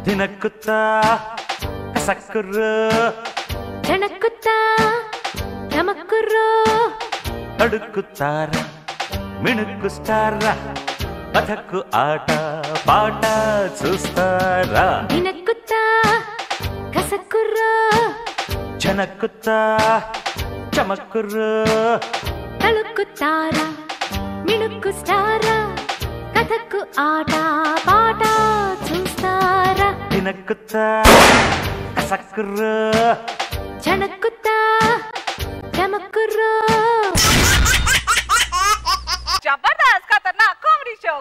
దినక్కుతా కసక్కుర్రు జనక్కుతా నమక్కుర్రు అడుక్కుతారా మిణుక్కు స్టారా కథకు ఆట పాట చూస్తారా దినక్కుతా కసక్కుర్రు జనక్కుతా చమక్కుర్రు తళుక్కుతారా మిణుక్కు స్టారా కథకు ఆట పాట చూస్తారా దినక్కుతా కసక్కుర్రు జనక్కుతా చమక్కుర్రు जबरदस्त खतरनाक comedy show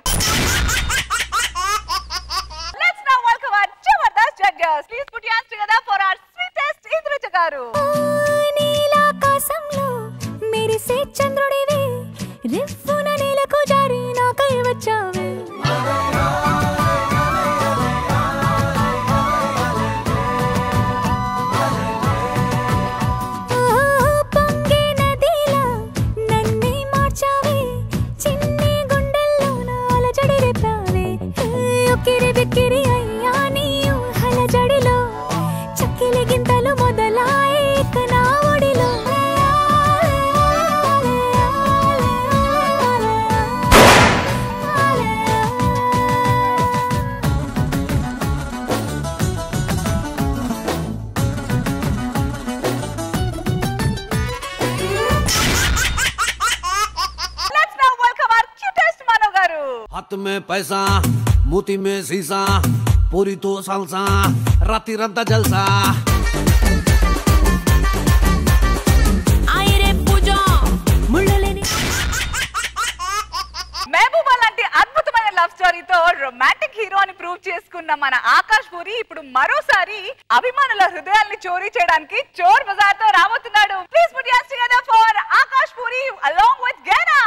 Let's now welcome our जबरदस्त judges. Please put your hands together for our sweetest Indruja garu. నీలాకాశంలో మెరిసే చంద్రుడివే రిఫ్ఫున నేలకు జారి నాకై వచ్చావే పొంగే నదిలా నన్నే మార్చావే చిన్ని గుండెల్లోన అలజడి రేపావే ఉక్కిరి బిక్కిరి అయ్యా నీ ఊహల జడిలో చక్కిలి గింతలు మొదలాయే ఇక నా ఒడిలో Let's now welcome our cutest Mano garu. हाथ में पैसा मोती में शीशा पूरी तो सालसा राती रंता जलसा ఆయరే పూజ ముళ్ళలేని మెహబూబా లాంటి అద్భుతమైన లవ్ స్టోరీతో రొమాంటిక్ హీరో అని ప్రూవ్ చేసుకున్న మన ఆకాష్ పూరి ఇప్పుడు మరోసారి అభిమానుల హృదయాల్ని చోరీ చేయడానికి చోర్ బజార్ తో రాబోతున్నాడు. Please put your hands together for Akash Puri along with Gehna.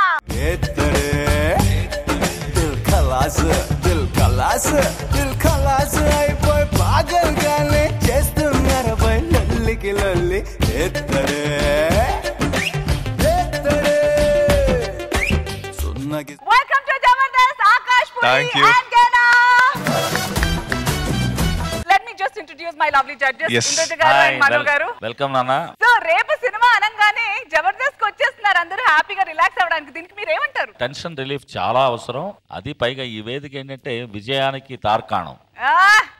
దిల్ ఖలాస్ అయిపోయి పాగల్గానే చేస్తున్నారు బై లల్లికి లల్లి ఎత్తడే సున్నకి Welcome to Jabardast Akash Puri Thank you. and Gena. Let me just introduce my lovely judges. Yes. Indruja garu and Manu garu. Welcome నాన్న. సో రేపు సినిమా అనగానే జబర్దస్త్ వచ్చేస్తున్నారు అందరూ హ్యాపీగా రిలాక్స్ అవ్వడానికి. దీనికి మీరు ఏమంటారు? టెన్షన్ రిలీఫ్ చాలా అవసరం. అది పైగా ఈ వేదిక ఏంటంటే విజయానికి తార్కాణం.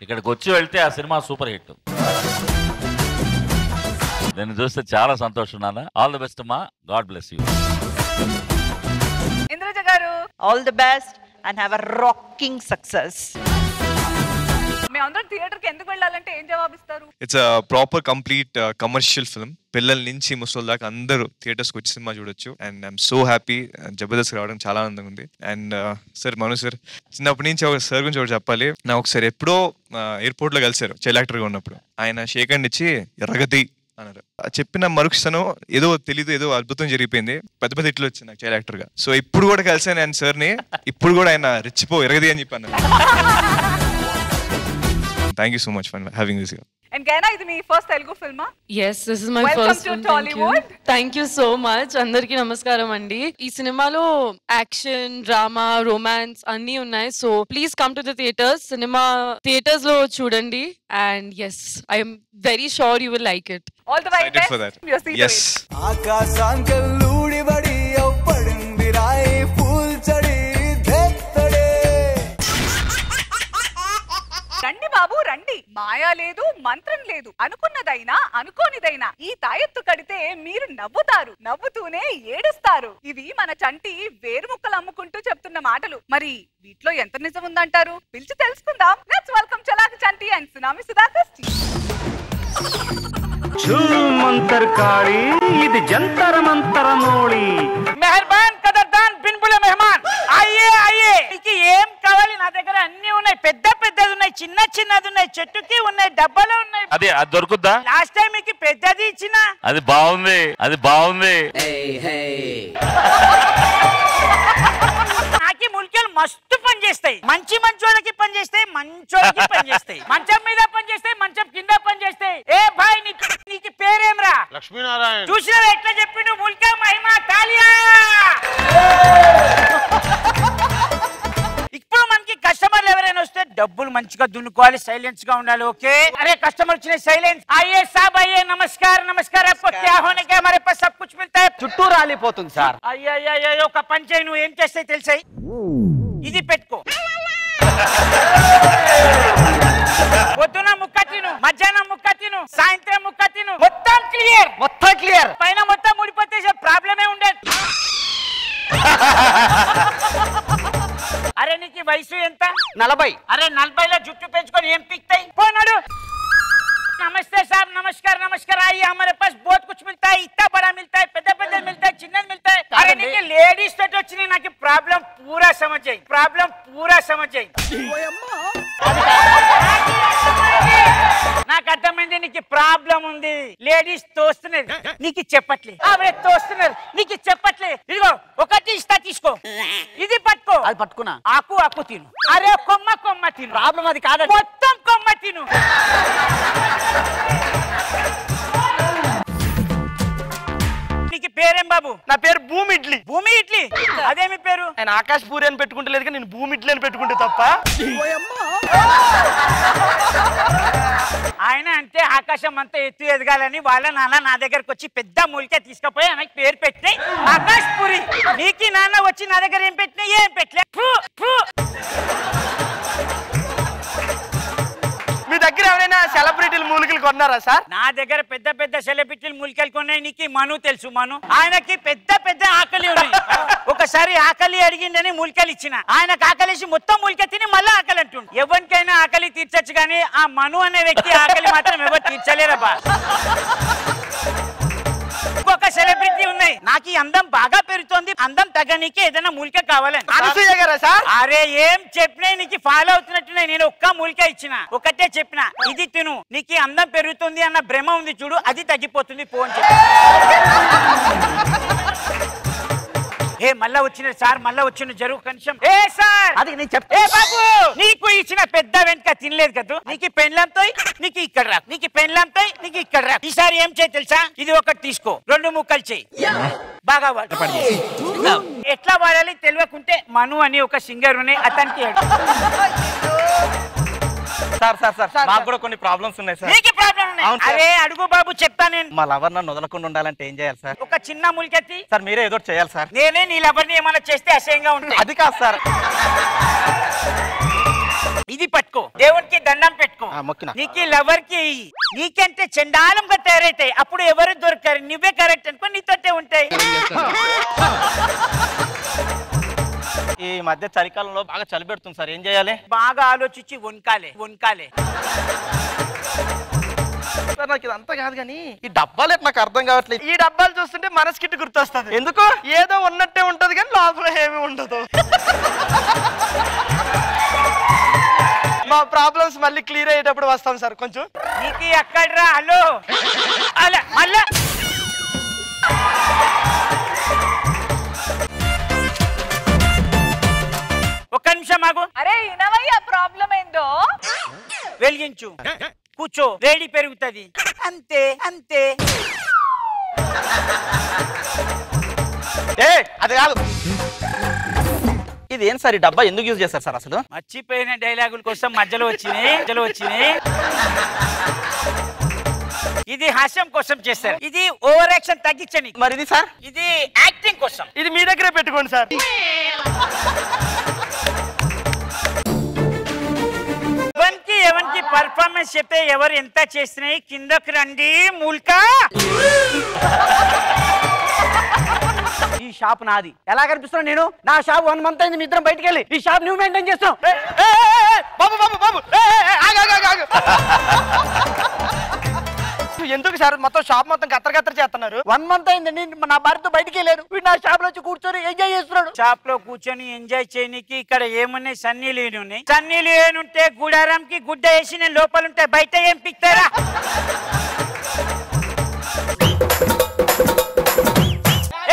ఇక్కడికి వచ్చి వెళ్తే ఆ సినిమా సూపర్ హిట్. నేను చూస్తే చాలా సంతోషం నాన్న. ఆల్ ది బెస్ట్ మా. God bless you. ఇంద్రజ గారు All the best and have a rocking success. మేమందరం థియేటర్ కి ఎందుకు వెళ్ళాలంటే ఏం జవాబిస్తారు? It's proper complete commercial film. పిల్లల నుంచి ముసలి దాకా అందరూ థియేటర్స్ వచ్చి సినిమా చూడొచ్చు. And I'm so happy Jabardasth రావడం చాలా ఆనందంగా ఉంది. అండ్ సార్ మను సార్ చిన్నప్పటి నుంచి ఒక సార్ గురించి ఒకటి చెప్పాలి. నాకు ఒకసారి ఎప్పుడో ఎయిర్పోర్ట్ లో కలిసారు చైల్డ్ యాక్టర్ గా ఉన్నప్పుడు. ఆయన షేక్ హ్యాండ్ ఇచ్చి ఎర్రగతి అన్నారు. చెప్పిన మరుక్షణం ఏదో తెలీదు, ఏదో అద్భుతం జరిగిపోయింది. పెద్ద పెద్ద ఇట్లు వచ్చింది నాకు చైల్డ్ యాక్టర్ గా. సో ఇప్పుడు కూడా కలిసాను ఆయన సార్ ని. ఇప్పుడు కూడా ఆయన రిచ్చిపో ఎరగది అని చెప్పాను. Thank you so much for having this here. And Gena, ఇది మీ ఫస్ట్ తెలుగు ఫిల్మా? Yes, this is my Welcome first to one. Tollywood. Thank you so much. అందరికి నమస్కారం అండి. ఈ సినిమాలో యాక్షన్, డ్రామా, రొమాన్స్ అన్నీ ఉన్నాయి. So please come to the theatres. Cinema theatres లో చూడండి. And yes, I am very sure you will like it. All the way Excited for that. Yes. ఆకాశాంకెళ్ళూడి బడి పడింది రాయి పూల్ చడి దేత్తడే రండి బాబు రండి. మాయా లేదు, మంత్రం లేదు. అనుకున్నదైనా అనుకోనిదైనా ఈ తాయెత్తు కడితే మీరు నవ్వుతారు, నవ్వుతూనే ఏడుస్తారు. ఇవి మన చంటి వేరుముక్కలు అమ్ముకుంటూ చెప్తున్న మాటలు. మరి వీటిలో ఎంత నిజం ఉందంటారు? పిలిచి తెలుసుకుందాం. Let's welcome Chalaki Chanti and tsunami Sudhakar. మంతర్ కాళీ ఇది జంతర మంతర మోళీ. మెహర్బాన్ కదర్దాన్ బిన్బుల మెహమాన్ అయ్యే అయ్యే. మీకు ఏం కావాలి? నా దగ్గర అన్ని ఉన్నాయి. పెద్ద పెద్దది ఉన్నాయి, చిన్న చిన్నది ఉన్నాయి, చెట్టుకి ఉన్నాయి, డబ్బాలో ఉన్నాయి. అది దొరుకుద్దా? లాస్ట్ టైం మీకు పెద్దది ఇచ్చిన. అది బాగుంది, అది బాగుంది. నాకి ముల్కెలు మస్తు పని చేస్తాయి. మంచి మంచోళ్ళకి పని చేస్తాయి, మంచోళ్ళకి పని చేస్తాయి. మంచం మీద పని చేస్తాయి, మంచం కింద పని చేస్తాయి. ఏ భాయ్ నీకు పేరేమ్రా? లక్ష్మీనారాయణ. చూసినా ఎట్లా చెప్పిండు? ముల్కా మహిమా తాలియా. ఇప్పుడు మనకి కస్టమర్లు ఎవరైనా వస్తే డబ్బులు చెప్పులు మంచిగా దున్నుకోవాలి, సైలెన్స్ గా ఉండాలి. ఓకే అరే కస్టమర్ వచ్చిన సైలెన్స్. आइए साहब आइए, नमस्कार नमस्कार. आपको क्या होने के हमारे पास सब कुछ मिलता है. చుట్టూ రాలిపోతుంది సార్. అయ్యో ఒక పని చేయి, నువ్వు ఏం చేస్తే తెలుసాయి, ఇది పెట్టుకో. పొద్దున ముక్క తిను, మధ్యాహ్నం ముక్క తిను, సాయంత్రం ముక్క తిను, మొత్తం క్లియర్. మొత్తం క్లియర్. పైన మొత్తం ఊడిపోతే ప్రాబ్లమే ఉండదు. అరే నీకు వయసు ఎంత? 40. అరే 40లో జుట్టు పెంచుకొని ఏం పిక్తాయి? పోనాడు. नमस्ते साहब, नमस्कार नमस्कार. आइए हमारे पास बहुत कुछ मिलता है, इतना बड़ा मिलता है, पेद्दा पेद्दा मिलता है, चिन्नद मिलता है. अरे नीके लेडीज तट వచ్చిని నాకు ప్రాబ్లం పూరా సమझాయి, ప్రాబ్లం పూరా సమझాయి. నాకు అర్థమైంది నీకు ప్రాబ్లం ఉంది. లేడీస్ తోస్తున్నారు నీకు చెప్పట్లే, ఆవిడ తోస్తున్నారు నీకు చెప్పట్లే. ఇదిగో ఒకటి ఇస్తా తీసుకో, ఇది పట్టుకో. అది పట్టుకున్నా. ఆకు ఆకు తిను. అరే కొమ్మ కొమ్మ తిను. ప్రాబ్లం అది కాదు, మొత్తం కొమ్మ తిను. నీకు పేరేం బాబు? నా పేరు భూమి ఇడ్లీ. భూమి ఇడ్లీ? అదేమి పేరు? ఆయన ఆకాశ్ పూరి అని పెట్టుకుంటలేదు కానీ నేను భూమి ఇడ్లీ అని పెట్టుకుంటే తప్ప. ఆయన అంటే ఆకాశం అంతా ఎత్తు ఎదగాలని వాళ్ళ నాన్న నా దగ్గరకు వచ్చి పెద్ద మూలిక తీసుకుపోయి ఆయనకి పేరు పెట్టి ఆకాశ్ పూరి. నీకు నాన్న వచ్చి నా దగ్గర ఏం పెట్టినా ఏం పెట్టలే. మీ దగ్గర ఎవరైనా సెలబ్రిటీలు మూలికలు కొన్నారా సార్? నా దగ్గర పెద్ద పెద్ద సెలబ్రిటీలు మూలికలు కొన్నాయి. నీకు మను తెలుసు, మను ఆయనకి పెద్ద పెద్ద ఆకలి ఉన్నాయి. ఒకసారి ఆకలి అడిగిందని మూలికలు ఇచ్చిన, ఆయనకు ఆకలిసి మొత్తం మూలిక తిని మళ్ళీ ఆకలి అంటుండు. ఎవరికైనా ఆకలి తీర్చచ్చు కానీ ఆ మను అనే వ్యక్తి ఆకలి మాత్రం ఎవరు తీర్చలేరబ్బా. ఇంకొక సెలబ్రిటీ ఉన్నాయి, నాకు ఈ అందం బాగా పెరుగుతోంది, అందం తగ్గనీకి ఏదైనా మూలిక కావాలని. అనసూయ గారా సార్? అరే ఏం చెప్పినా నీకు ఫాలో అవుతున్నట్టున్నాయి. నేను ఒక్క మూలిక ఇచ్చిన, ఒకటే చెప్పిన, ఇది తిను, నీకు అందం పెరుగుతుంది అన్న భ్రమ ఉంది చూడు, అది తగ్గిపోతుంది పో అని చెప్పి. ఏ మళ్ళా వచ్చిన సార్, మళ్ళా వచ్చిన జరుగు కనిషం. ఏ సార్ అది నేను చెప్తా. ఏ బాబు నీకు ఇచ్చిన పెద్ద వెంట తినలేదు కదా, నీకు పెండ్లంతో నీకు ఇక్కడ రా, నీకు పెండ్లంతో నీకు ఇక్కడ రా. ఈసారి ఏం చేయి తెలుసా, ఇది ఒకటి తీసుకో, 2 ముక్కలు చేయి, బాగా ఎట్లా వాడాలి తెలియకుంటే మను అని ఒక సింగర్ ఉన్నాయి, అతనికి సార్ మాకు కూడా కొన్ని ప్రాబ్లమ్స్ ఉన్నాయి సార్. నీకు ప్రాబ్లం ఉన్నాయి? అరే అడుగు బాబు చెప్తా నేను. మా లవర్ నన్ను వదలకుండా ఉండాలంటే ఏం చేయాలి సార్? ఒక చిన్న ములికెత్తి. సార్ మీరే ఏదో చేయాలి సార్. నేనే నీ లవర్ని ఏమైనా చేస్తే అసహ్యంగా ఉంటుంది. అది కాదు సార్. ఇది పట్టుకో, దేవునికి దండం పెట్టుకో, నీకు లవర్ కి నీకంటే చండాలంగా తయారైతాయి. అప్పుడు ఎవరు దొరకరు, నువ్వే కరెక్ట్ అనుకో, నీతోటే ఉంటాయి. ఈ మధ్య చలికాలంలో బాగా చలి పెడుతుంది సార్, ఏం చేయాలి? బాగా ఆలోచించి వణకాలే వణకాలే. సార్ నాకు ఇదంతా కాదు కానీ ఈ డబ్బాలు నాకు అర్థం కావట్లేదు. ఈ డబ్బాలు చూస్తుంటే మనసుకిట్టు గుర్తొస్తుంది. ఎందుకు? ఏదో ఉన్నట్టే ఉంటది కానీ లోపల ఏమీ ఉండదు. మా ప్రాబ్లమ్స్ మళ్ళీ క్లియర్ అయ్యేటప్పుడు వస్తాం సార్. కొంచెం నీకు ఎక్కడ్రా? హలో అలా మళ్ళా ఒక్క నిమిషం ఆగు. అరే ఇనవయ్యా ప్రాబ్లం ఏందో. వెలిగించు, కూర్చో, వేడి పెరుగుతుంది, అంతే అంతే. అది కాదు. ఇది ఏం సార్, ఈ డబ్బా ఎందుకు యూజ్ చేస్తారు సార్? అసలు మర్చిపోయిన డైలాగుల కోసం మధ్యలో వచ్చినాయి. ఇది హాస్యం కోసం చేస్తారు, ఇది ఓవర్ యాక్షన్ తగ్గించని. మరి ఇది సార్? ఇది యాక్టింగ్ కోసం. ఇది మీ దగ్గరే పెట్టుకోండి సార్. ఎవరికి పర్ఫార్మెన్స్ చెప్తే ఎవరు ఎంత చేసినాయి కిందకి రండి మూల్కా. ఈ షాప్ నాది. ఎలా కనిపిస్తున్నా నేను? నా షాప్ 1 మంత్ అయింది, మీ ఇద్దరం బయటికి వెళ్ళి ఈ షాప్ నువ్వు మెయింటైన్ చేస్తావు. ఎందుకు సార్ మొత్తం షాప్ మొత్తం గత్తర చేస్తున్నారు? 1 మంత్ అయింది, నా భార్యతో బయటికి వెళ్ళారు. వీడు నా షాప్ లో వచ్చి కూర్చొని ఎంజాయ్ చేస్తున్నాడు. షాప్ లో కూర్చొని ఎంజాయ్ చేయడానికి ఇక్కడ ఏమున్నాయి? సన్నీ లియోన్ ఉన్నాయి. సన్నీ లియోన్ ఉంటే గుడారం కి గుడ్డ వేసి నేను లోపల ఉంటే బయట ఏం పిక్తారా?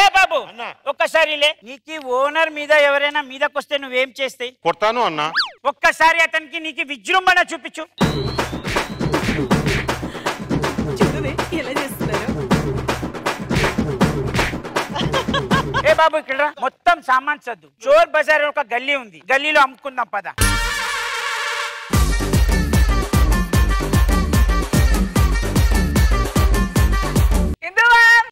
ఏ బాబు ఒక్కసారి నీకు ఓనర్ మీద ఎవరైనా మీదకొస్తే నువ్వేం చేస్తాయి? కొడతాను అన్నా. ఒక్కసారి అతనికి నీకు విజృంభణ చూపించు. ఏ బాబు ఇక్కడ మొత్తం సామాన్ చద్దు. చోర్ బజార్ ఒక గల్లీ ఉంది, గల్లీలో అమ్ముకుందాం పద.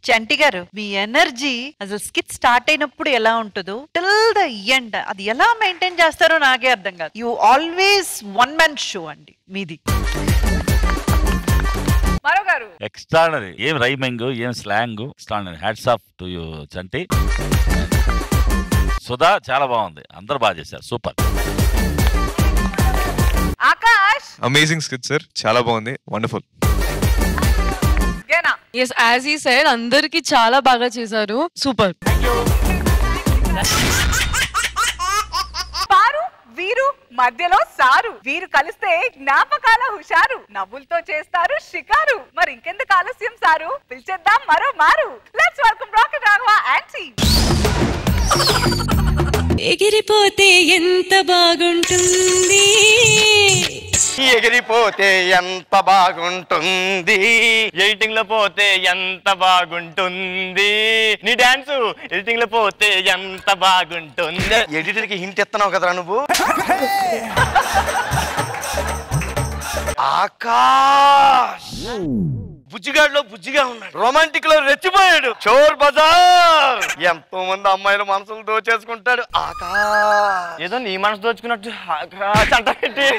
చంటి గారు మీ ఎనర్జీ అసలు స్కిట్ స్టార్ట్ అయినప్పుడు ఎలా ఉంటుందో టిల్ ద ఎండ్ అది ఎలా మెయింటైన్ చేస్తారో నాకే అర్థం కాదు. You always one man show అండి మీది. ఎక్స్ట్రానరీ. ఏం రైమింగ్, ఏం slang, extraordinary. Hats off to you Chanti. Sudha చాలా బాగుంది, అందరు బాగా చేశారు, super. Akash amazing skit sir, చాలా బాగుంది, wonderful. Yes, as he said, అందరికి చాలా బాగా చేశారు, సూపర్. పారు వీరు మధ్యలో సారు, వీరు కలిస్తే జ్ఞాపకాల హుషారు, నవ్వులతో చేస్తారు షికారు. మరి ఇంకెందుకు ఆలస్యం సారు, పిలిచేద్దాం మరో మారు. Let's welcome rocket Raghava and team. ఎగిరిపోతే ఎంత బాగుంటుంది, ఎగిరిపోతే ఎంత బాగుంటుంది, ఎడిటింగ్ లో పోతే ఎంత బాగుంటుంది, నీ డాన్స్ ఎడిటింగ్ లో పోతే ఎంత బాగుంటుంది. ఎడిటర్ కి హింట్ ఇస్తున్నావు కదరా నువ్వు. ఆకాష్ బుజ్జిగాడిలో బుజ్జిగా ఉన్నాడు, రొమాంటిక్ లో రెచ్చిపోయాడు, చోర్ బజార్ ఎంతో మంది అమ్మాయిల మనసులు దోచేసుకుంటాడు. ఆకాష్ ఏదో నీ మనసు దోచుకున్నట్టు చంట పెట్టి.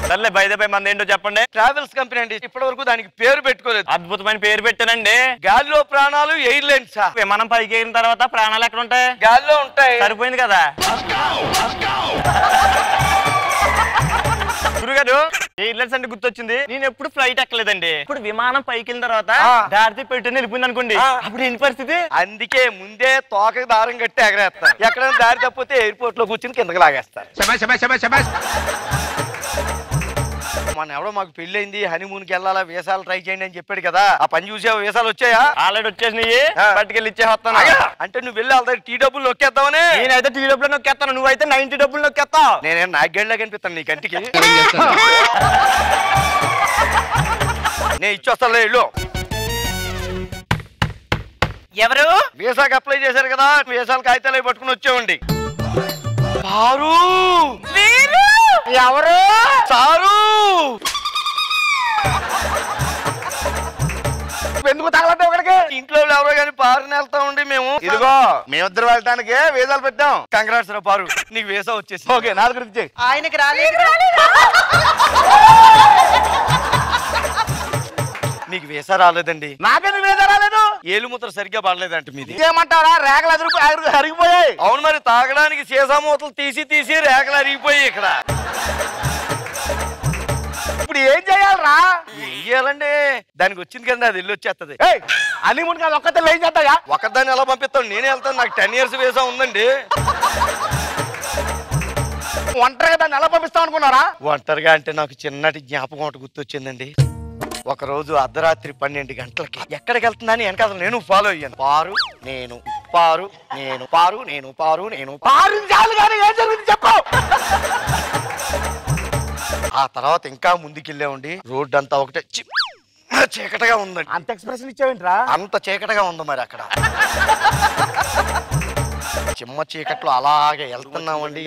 సర్లే బయటపై మంది ఏంటో చెప్పండి. ట్రావెల్స్ కంపెనీ అండి, ఇప్పటి వరకు దానికి పేరు పెట్టుకోలేదు. అద్భుతమైన పేరు పెట్టానండి. గాలిలో ప్రాణాలు ఎయిర్లైన్స్. విమానం పైకి ఎగిరిన తర్వాత ప్రాణాలు ఎక్కడ ఉంటాయి? గాలిలో ఉంటాయి. సరిపోయింది కదా గురుగారు. ఎయిర్లైన్స్ అంటే గుర్తొచ్చింది, నేను ఎప్పుడు ఫ్లైట్ ఎక్కలేదండి. ఇప్పుడు విమానం పైకి వెళ్ళిన తర్వాత దారి పెట్టి వెళ్ళిపోయింది అనుకోండి, అప్పుడు ఏంటి పరిస్థితి? అందుకే ముందే తోకకి దారం కట్టి ఎగరేస్తారు. ఎక్కడైనా దారి తప్పితే ఎయిర్పోర్ట్ లో కూర్చుని కిందకి లాగేస్తారు. మన ఎవడో మాకు పెళ్ళైంది, హనీమూన్ కి వెళ్ళాలా, వీసాలు ట్రై చేయండి అని చెప్పాడు కదా, ఆ పని చూసా? వీసాలు వచ్చాయా? ఆల్రెడీ వచ్చేసినాయి, పట్టుకెళ్ళి ఇచ్చేస్తాను. అంటే నువ్వు వెళ్ళి వాళ్ళ టీ డబ్బులు నొక్కేద్దామని. నేనైతే టీ డబ్బులు నొక్కేస్తాను, నువ్వైతే 90 డబ్బులు నొక్కేస్తావు. నేనే నాగేళ్ళ కనిపిస్తాను నీ కంటికి. నేను ఇచ్చొస్తాను ఇల్లు. ఎవరు వీసాకి అప్లై చేశారు కదా, వీసాలు కాగితాలు పట్టుకుని వచ్చేవండి. పారు ఎవరు? సారు ఎందుకు తగలంటే ఒకడికి? ఇంట్లో ఎవరో కానీ పారుని వెళ్తా ఉండి మేము. ఇదిగో మేమిద్దరు వెళ్ళటానికి వీసాలు పెట్టాం. కంగ్రాట్స్ రా పారు, నీకు వీసా వచ్చేసి. ఓకే, నా గురించి ఆయనకి రాలేదు. నీకు వీసా రాలేదండి. నాకెందుకు వీసా రాలేదు? ఏలుముద్ర సరిగ్గా పడలేదంట మీది. ఏమంటారా? రేఖలు అరిగిపోయాయి. అవును మరి, తాగడానికి సీసా మూతలు తీసి తీసి రేఖలు అరిగిపోయాయి ఇక్కడ. ఇప్పుడు ఏం చేయాలరా? ఏం చేయాలండి, దానికి వచ్చింది కదా, అది వెళ్ళి వచ్చేస్తుంది. అని ముందు కాదు, ఒక్కదాన్ని ఏం చేస్తాయా? ఒక్కదాన్ని ఎలా పంపిస్తాను? నేనే వెళ్తాను, నాకు 10 years వీసా ఉందండి. ఒంటరిగా దాన్ని ఎలా పంపిస్తాం అనుకున్నారా? ఒంటరిగా అంటే నాకు చిన్నటి జ్ఞాపకం ఒకటి గుర్తొచ్చిందండి. ఒక రోజు అర్ధరాత్రి 12 గంటలకి ఎక్కడికి వెళ్తుందని వెనకాల నేను ఫాలో అయ్యాను. పారు నేను, పారు నేను, పారు నేను, పారు నేను, పారు ఏం జరిగింది చెప్పు. ఆ తర్వాత ఇంకా ముందుకెళ్ళామండి. రోడ్డు అంతా ఒకటే చీకటగా ఉందండి. అంత ఎక్స్ప్రెషన్ ఇచ్చావేంట్రా? అంత చీకటగా ఉంది మరి అక్కడ. చిమ్మ చీకట్లో అలాగే వెళ్తున్నామండి.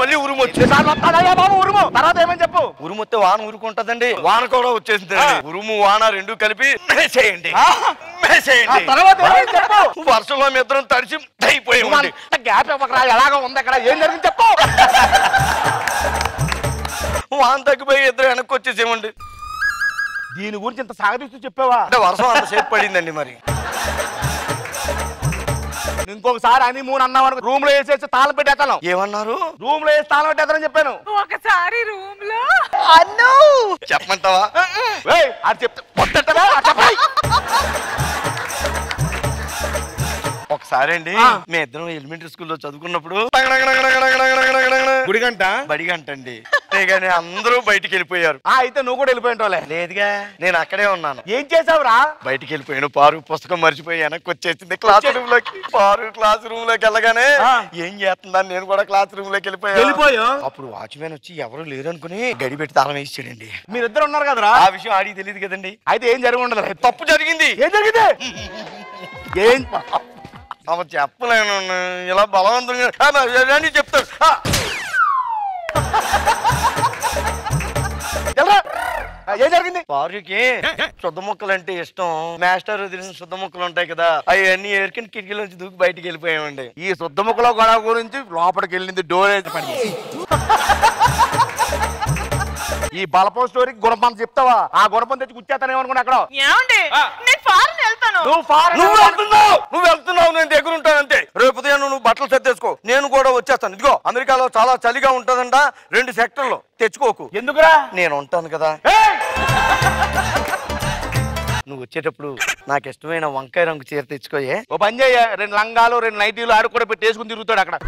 మళ్ళీ ఉరుము వచ్చింది. ఉరుము తర్వాత ఏమని చెప్పు? ఉరుము వస్తే వాన ఊరుకుంటదండి. వాన కూడా వచ్చేసింది. ఉరుము వాన రెండు కలిపి మేసేయండి. వర్షంలో మీ ఇద్దరం తడిసి అయిపోయాం. గ్యాప్ ఎలాగో ఉంది అక్కడ, ఏం జరిగింది చెప్పు. వాన తగ్గిపోయి ఇద్దరు వెనక్కి వచ్చేసేమండి. దీని గురించి ఇంత సాగదీస్తూ చెప్పావా? అంటే వర్షం అంత సేపు పడిందండి. మరి ఇంకొకసారి అని 3 అన్నావు, రూమ్ లో వేసేసి తాళం పెట్టేస్తాను. ఏమన్నారు? రూమ్ లో వేసి తాళం పెట్టేస్తానని చెప్పాను. ఒకసారి రూమ్ లో అన్ను చెప్పమంటావా? అది చెప్తే ఒకసారి అండి, మీ ఇద్దరం ఎలిమెంటరీ స్కూల్లో చదువుకున్నప్పుడు గుడిగంట బడిగంట అండి. అంతేగాని అందరూ బయటికి వెళ్ళిపోయారు. అయితే నువ్వు కూడా వెళ్ళిపోయింటావులే. లేదుగా, నేను అక్కడే ఉన్నాను. ఏం చేసావురా? బయటికి వెళ్ళిపోయాను. పారు పుస్తకం మర్చిపోయి వెనక్కి వచ్చేసింది క్లాస్ రూమ్ లోకి. పారు క్లాస్ రూమ్ లోకి వెళ్ళగానే ఏం చేస్తుందని నేను కూడా క్లాస్ రూమ్ లోకి వెళ్ళిపోయా. అప్పుడు వాచ్మెన్ వచ్చి ఎవరు లేరు అనుకుని గడి పెట్టి తాళం వేసాడండి. మీరిద్దరు ఉన్నారు కదరా? ఆ విషయం ఆడికి తెలియదు కదండి. అయితే ఏం జరిగి ఉండదు. తప్పు జరిగింది. ఏం జరిగింది? ఏం చెప్పలేను, ఇలా బలవంతంగా చెప్తాడు. ఏం జరిగింది? పారుకి శుద్ధ ముక్కలు అంటే ఇష్టం. మాస్టర్ వదిలిన శుద్ధ ముక్కలు ఉంటాయి కదా, అవన్నీ ఏరుకుని కిటికీల నుంచి దూకి బయటికి వెళ్ళిపోయామండి. ఈ శుద్ధ ముక్కల గొడవ గురించి లోపలికి వెళ్ళింది డోర్ వేసి పని. ఈ బలపం స్టోరీకి గుణపం చెప్తావా? ఆ గుణపం తెచ్చి గుచ్చేస్తానేమనుకున్నా అక్కడ. ఏమండి నేను ఫారెన్ వెళ్తాను. నువ్వు వెళ్తున్నావు, నేను దగ్గర ఉంటాను అంతే. రేపు ఉదయం నువ్వు బట్టలు సర్దేసుకో, నేను కూడా వచ్చేస్తాను. ఇదిగో అమెరికాలో చాలా చలిగా ఉంటుందంట, 2 సెక్టర్లు తెచ్చుకోకు. ఎందుకురా? నేను ఉంటాను కదా. నువ్వు వచ్చేటప్పుడు నాకు ఇష్టమైన వంకాయ రంగు చీర తెచ్చుకోయే. ఓ పని చేయ, 2 లంగాలు 2 నైటీలు ఆడు కూడా పెట్టి వేసుకుని తిరుగుతాడు అక్కడ.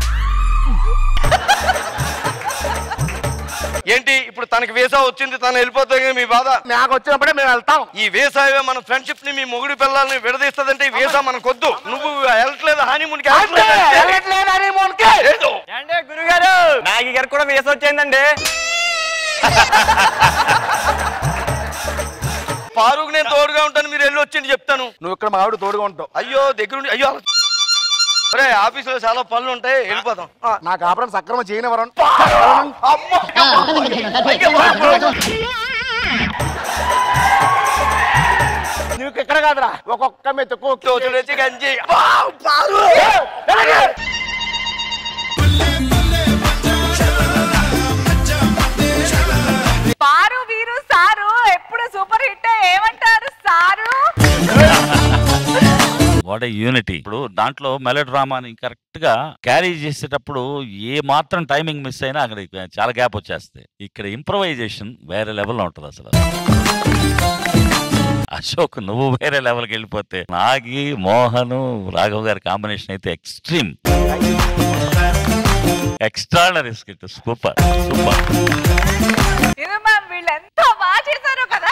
ఏంటి ఇప్పుడు తనకి వీసా వచ్చింది, తను వెళ్ళిపోతుంది, మీ బాధ? నాకు వచ్చినప్పుడే మేము వెళ్తాం. ఈ వీసావే మన ఫ్రెండ్షిప్ ని, మీ మొగుడి పిల్లల్ని విడదీస్తుందంటే ఈ వీసా మనకు వద్దు. నువ్వు వెళ్ళట్లేదు హనీమూన్ కి. గురుగారు నాగి గారు కూడా వీసా వచ్చిందండి. పారుకు నేను తోడుగా ఉంటాను, మీరు వెళ్ళి వచ్చింది చెప్తాను. నువ్వు ఇక్కడ మా ఆవిడ తోడుగా ఉంటావు. అయ్యో దగ్గరుండి. అయ్యో అరే ఆఫీసులో చాలా పనులు ఉంటాయి, వెళ్ళిపోతాం. నా కాపురం సక్రమం చేయనివ్వరు. నువ్వు ఇక్కడ కాదురా, ఒక్కొక్క మెతుకు గంజి. పారు వీరు సారు ఎప్పుడు సూపర్ హిట్. ఏమంటారు సారు? What a unity. ఇప్పుడు దాంట్లో మెలో డ్రామాని కరెక్ట్ గా క్యారీ చేసేటప్పుడు ఏ మాత్రం టైమింగ్ మిస్ అయినా అక్కడ చాలా గ్యాప్ వచ్చేస్తాయి. ఇక్కడ ఇంప్రవైజేషన్ వేరే లెవెల్లో ఉంటుంది అసలు. అశోక్ నువ్వు వేరే లెవెల్కి వెళ్ళిపోతే, నాగి మోహన్ రాఘవ్ గారి కాంబినేషన్ అయితే extreme, extraordinary skit. Super super. వీళ్ళు ఎంతో బాగా చేశారు కదా.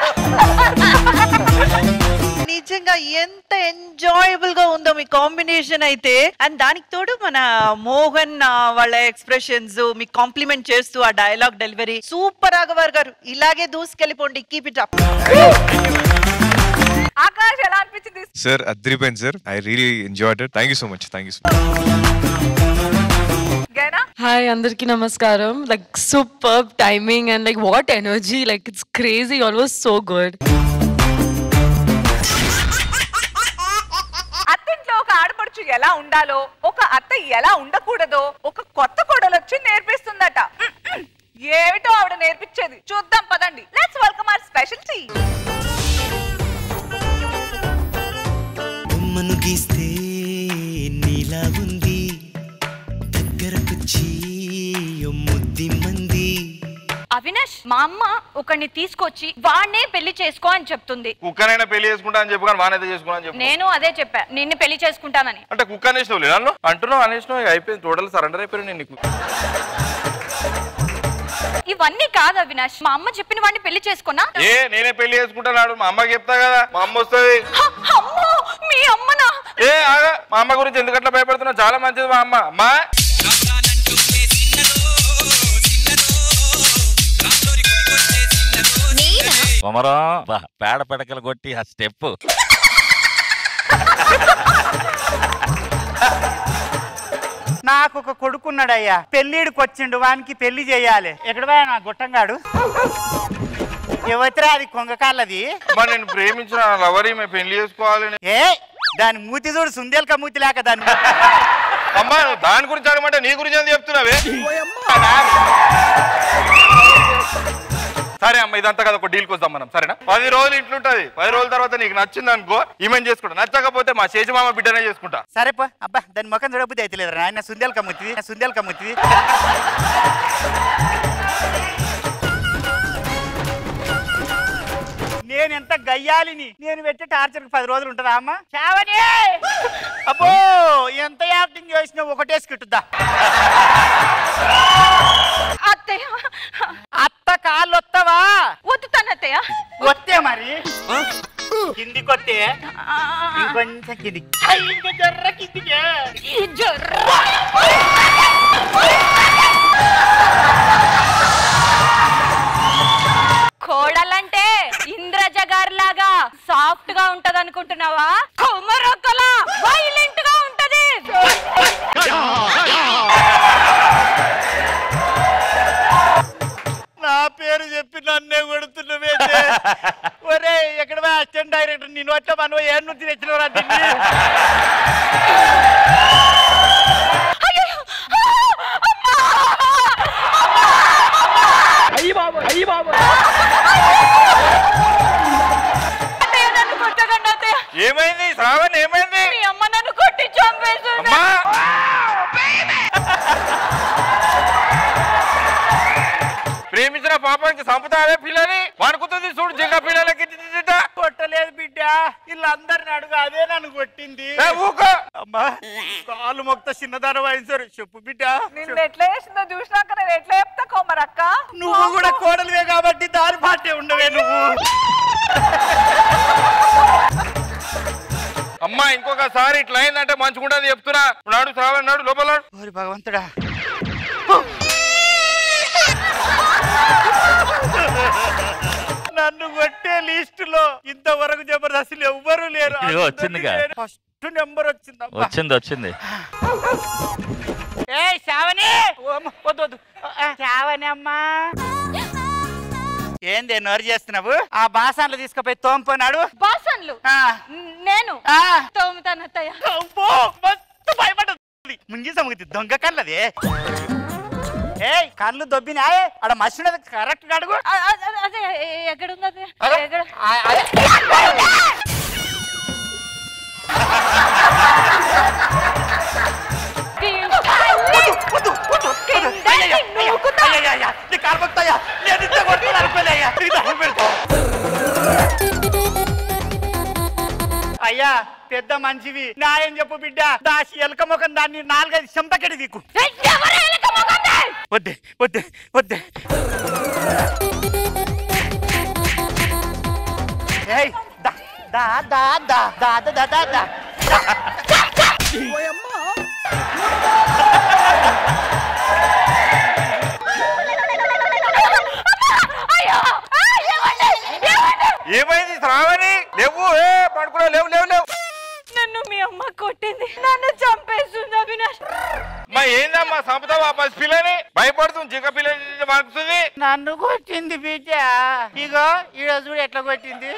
నిజంగా ఎంత ఎంజాయబుల్ గా ఉందో మీ కాంబినేషన్ అయితే. అండ్ దానికి తోడు మన మోహన్ వాళ్ళ ఎక్స్ప్రెషన్స్ మీకు కాంప్లిమెంట్ చేస్తూ ఆ డైలాగ్ డెలివరీ సూపర్. రాఘవర్ గారు ఇలాగే దూసుకెళ్ళిపోండి, కీప్ ఇట్ అప్. ఆకాష్ ఎలా అనిపించింది? సార్ అద్రిపోయింది sir. I really enjoyed it. Thank you so much. Thank you so much. Hi అందరికి నమస్కారం. Like super timing and like what energy, like it's crazy. All was so good. అత్తింట్లో ఒక ఆడపడుచు ఎలా ఉండాలో, ఒక అత్త ఎలా ఉండకూడదో ఒక కొత్త కోడలు వచ్చి నేర్పిస్తుందట. ఏమిటో ఆవిడ నేర్పించేది చూద్దాం పదండి. Let's welcome our special team. బొమ్మను గీస్తే నీలా ఉంది, దగ్గరకొచ్చి ముద్ది మంది. అవినాష్, మా అమ్మ ఒకరిని తీసుకొచ్చి వాడినే పెళ్లి చేసుకో అని చెప్తుంది. కుక్కనైనా పెళ్లి చేసుకుంటా అని చెప్పు, కానీ వానైతే చేసుకున్నా అని చెప్పు. నేను అదే చెప్పా, నిన్ను పెళ్లి చేసుకుంటానని. అంటే కుక్క అనేసినావు లేదు అంటున్నావు, అనేసినావు, అయిపోయింది. టోటల్ సరెండర్ అయిపోయాను నేను నీకు. ఇవన్నీ కాదు అవినాష్, మా అమ్మ చెప్పిన వాడిని పెళ్లి చేసుకున్నా. నేనే పెళ్లి చేసుకుంటాను, మా అమ్మకి చెప్తా కదా, మా అమ్మ వస్తుంది. మీ అమ్మనా? మా అమ్మ గురించి ఎందుకట్లా భయపడుతున్నావు? చాలా మంచిది మా అమ్మ. అమ్మా కొమరం పేడ పెడకలు కొట్టి ఆ స్టెప్. నాకు ఒక కొడుకున్నాడయ్యా, పెళ్లిడికి వచ్చిండు, వానికి పెళ్లి చేయాలి. ఎక్కడ పోయా నా గుట్టంగాడు? ఎవరిరా అది? కొంగకాళ్ళది. నేను ప్రేమించిన లవర్ ఈమె పెళ్లి చేసుకోవాలని. దాని మూతి చూడు, సుందేల్క మూతి లేక దాని. అమ్మా దాని గురించి అడగమంటే నీ గురించి అని చెప్తున్నావే. సరే అమ్మ, ఇదంతా కదా ఒక డీల్కి వద్దాం మనం, సరేనా? 10 రోజులు ఇంట్లుంటది. 10 రోజుల తర్వాత నీకు నచ్చింది అనుకో, ఈమెను చేసుకుంటా. నచ్చకపోతే మా శేషమామ బిడ్డనే చేసుకుంటా. సరే పో. అబ్బా దాని ముఖం చూడబుద్ధి అయితే లేదు. ఆయన సుందేల్క మూతి, సుందేల్క మూతి. నేను ఎంత గయ్యాలిని, నేను పెట్టే టార్చర్ 10 రోజులు ఉంటుందా అమ్మ? చావని అబ్బో ఎంత యాక్టింగ్ చేసినా ఒకటే స్కిట్టుద్దా. అత్త కాళ్ళు వస్తావా? వద్దుతానత్తయ్య. వస్తే మరి కింది కొత్తే ఇంకొంచెం కింది, ఇంకా జర్ర కిందికే. కోడలంటే ఇంద్రజ గారిలాగా సాఫ్ట్ గా ఉంటది అనుకుంటున్నావా? కొమరొక్కలా వైలెంట్ గా ఉంటది. నా పేరు చెప్పి చెప్పి నన్నే కొడుతున్నావే ఒరే ఎక్కడ అసిస్టెంట్ డైరెక్టర్ నేను వచ్చా మనం ఏ నుంచి తెచ్చినవరా దీన్ని ఏమైంది శ్రావణ్ ఏమైంది మీ అమ్మ నన్ను కొట్టి చంపేస్తుంది ప్రేమించిన పాపానికి సంపుతాదే పిల్లని వణుకుతుంది చూడు జింక పిల్లలకి కొట్టలేదు బిడ్డ వీళ్ళందరిని అడుగు అదే నన్ను కొట్టింది అమ్మా కాలు మొక్త చిన్నదాన వయసు చెప్పు బిడ్డ నిన్ను ఎట్లా చేసిందో చూసినాక నేను ఎట్లా చెప్తా కొమ్మరక్క నువ్వు కూడా కోడలివే కాబట్టి దారి పాటే ఉండవే నువ్వు అమ్మా ఇంకొకసారి ఇట్లా అయిందంటే మంచిగుంటది చెప్తున్నా నాడు శ్రావణ్ నాడు లోపల ఓరి భగవంతుడా నన్ను కొట్టే లిస్ట్ లో ఇంతవరకు జబర్దస్తులు ఎవ్వరూ లేరు వచ్చిందిగా ఫస్ట్ నెంబర్ వచ్చింది ఏ శ్రావణి వద్దు వద్దు శ్రావణి అమ్మా ఏంది నోరు చేస్తున్నావు ఆ బాసన్లు తీసుకుపోయి తోముకున్నాడు బాసన్లు నేను తోముతానత్తయ్య మస్తు భయపడ్డది ముంగి సముద్ది దొంగ కళ్ళదే ఏ కళ్ళు దొబ్బినా ఆడ మసినది కరెక్ట్ అడుగు అదే ఎక్కడుంది అది ఎక్కడ అయ్యా పెద్ద మంచివి న్యాయం చెప్పు బిడ్డ దాసి ఎలక ముఖం దాన్ని 4-5 చెంపకెడి దిక్కు వద్దే వద్దే వద్దే ఏయ్ దా దా దా దా దా దా దా దా ఏమైంది శ్రావణి లేవు పడుకున్నా లేవు లేవు లేవు నన్ను మీ అమ్మ కొట్టింది నన్ను చంపేస్తుంది అవినాష్ మా ఏందమ్మా సంపుతావా పసి పిల్లని భయపడుతుంది జింక పిల్లని మనుకుతుంది నన్ను కొట్టింది బిడ్డ ఇగో ఈ రోజు ఎట్లా కొట్టింది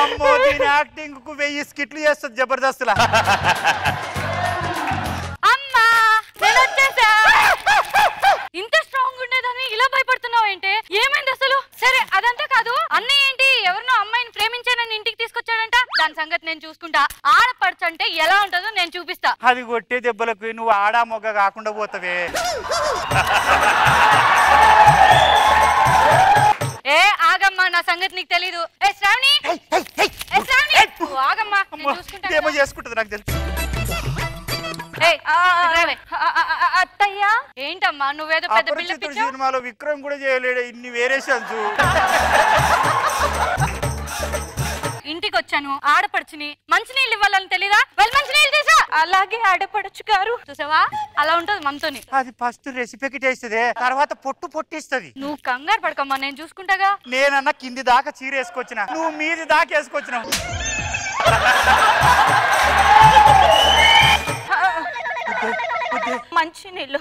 అమ్మో దీని యాక్టింగ్ కు 1000 స్కిట్లు చేస్తుంది జబర్దస్తులా అమ్మా నేను వచ్చేసా ఇంత స్ట్రాంగ్ ఉండేదని ఇలా భయపడుతున్నావు ఏంటి ఏమైంది అసలు సరే అదంతా కాదు అన్నయ్య ఏంటి ఎవరినో అమ్మాయిని ప్రేమించానని ఇంటికి తీసుకొచ్చాడంట దాని సంగతి నేను చూసుకుంటా ఆడపడుచంటే ఎలా ఉంటుందో నేను చూపిస్తా అది కొట్టే దెబ్బలకు నువ్వు ఆడా మొగ్గ కాకుండా పోతావే ఏ ఆగమ్మా నా సంగతి నీకు తెలీదు ఏ శ్రావణి ఆగమ్మా నేను చూసుకుంటా ఏమో చేసుకుంటుంది నాకు తెలుసు అత్తయ్య ఏంటమ్మా నువ్వేదో పెద్ద పిల్ల సినిమాలో విక్రమ్ కూడా చేయలేడు ఇన్ని వేరియేషన్స్ ఇంటికి వచ్చాను ఆడపడుచుని మంచినీళ్ళు ఇవ్వాలని తెలీదా వాళ్ళు మంచినీళ్ళు తీసా అలాగే ఆడపడుచు గారు చూసావా అలా ఉంటది మనతోని అది ఫస్ట్ రెసిపీకి టేస్తుంది తర్వాత పొట్టు పొట్టిస్తుంది నువ్వు కంగారు పడకమ్మా నేను చూసుకుంటాగా నేనన్నా కింది దాకా చీర వేసుకొచ్చిన నువ్వు మీది దాకా వేసుకొచ్చినావు మంచినీళ్ళు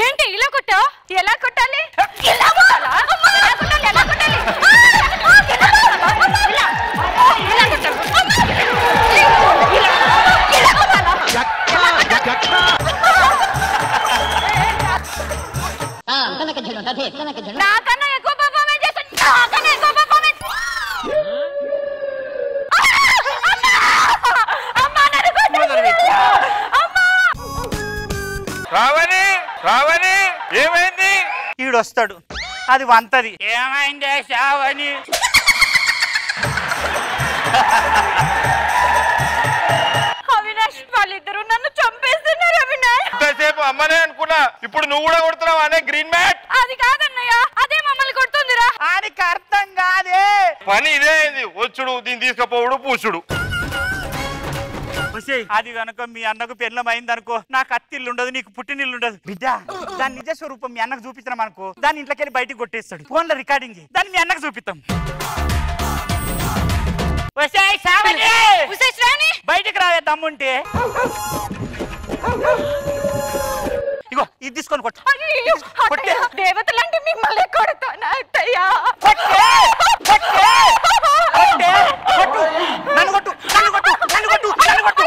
ఏంటి ఇలా కొట్టావు ఎలా కొట్టాలి నాకన్నా ఎక్కువ పర్ఫార్మెన్స్ చేస్తాను నాకన్నా ఎక్కువ పర్ఫార్మెన్స్ రావణి రావణి ఏమైంది ఈడొస్తాడు అది వంతది ఏమైందే శ్రావణి అవినాష్ వాళ్ళిద్దరు నన్ను చంపేస్తున్నారు అవినాష్ ఇంతసేపు అమ్మనే అనుకున్నా ఇప్పుడు నువ్వు కూడా కొడుతున్నావు అనే గ్రీన్ మ్యాట్ అది కాదన్నయ్య అదే మమ్మల్ని కొడుతుందిరా ఆయనకి అర్థం కాదే పని ఇదే అయింది వచ్చుడు దీన్ని తీసుకుపోవుడు పూసుడు అది కనుక మీ అన్నకు పెళ్ళమైంది అనుకో నాకు అత్తిల్లు ఉండదు నీకు పుట్టినిల్లు ఉండదు బిడ్డ దాని నిజ స్వరూపం మీ అన్నకు చూపించినాం అనుకో దాని ఇంట్లోకి బయటికి కొట్టేస్తాడు ఫోన్ లో రికార్డింగ్ దాన్ని మీ అన్నకు చూపిస్తాం బయటికి రావే దమ్ముంటే ఇగో ఇదిగో ఇది తీసుకొని కొట్టు. దేవతలంటే మిమ్మల్ని కొడతానా అత్తయ్యా? నన్ను కొట్టు, నన్ను కొట్టు, నన్ను కొట్టు, నన్ను కొట్టు.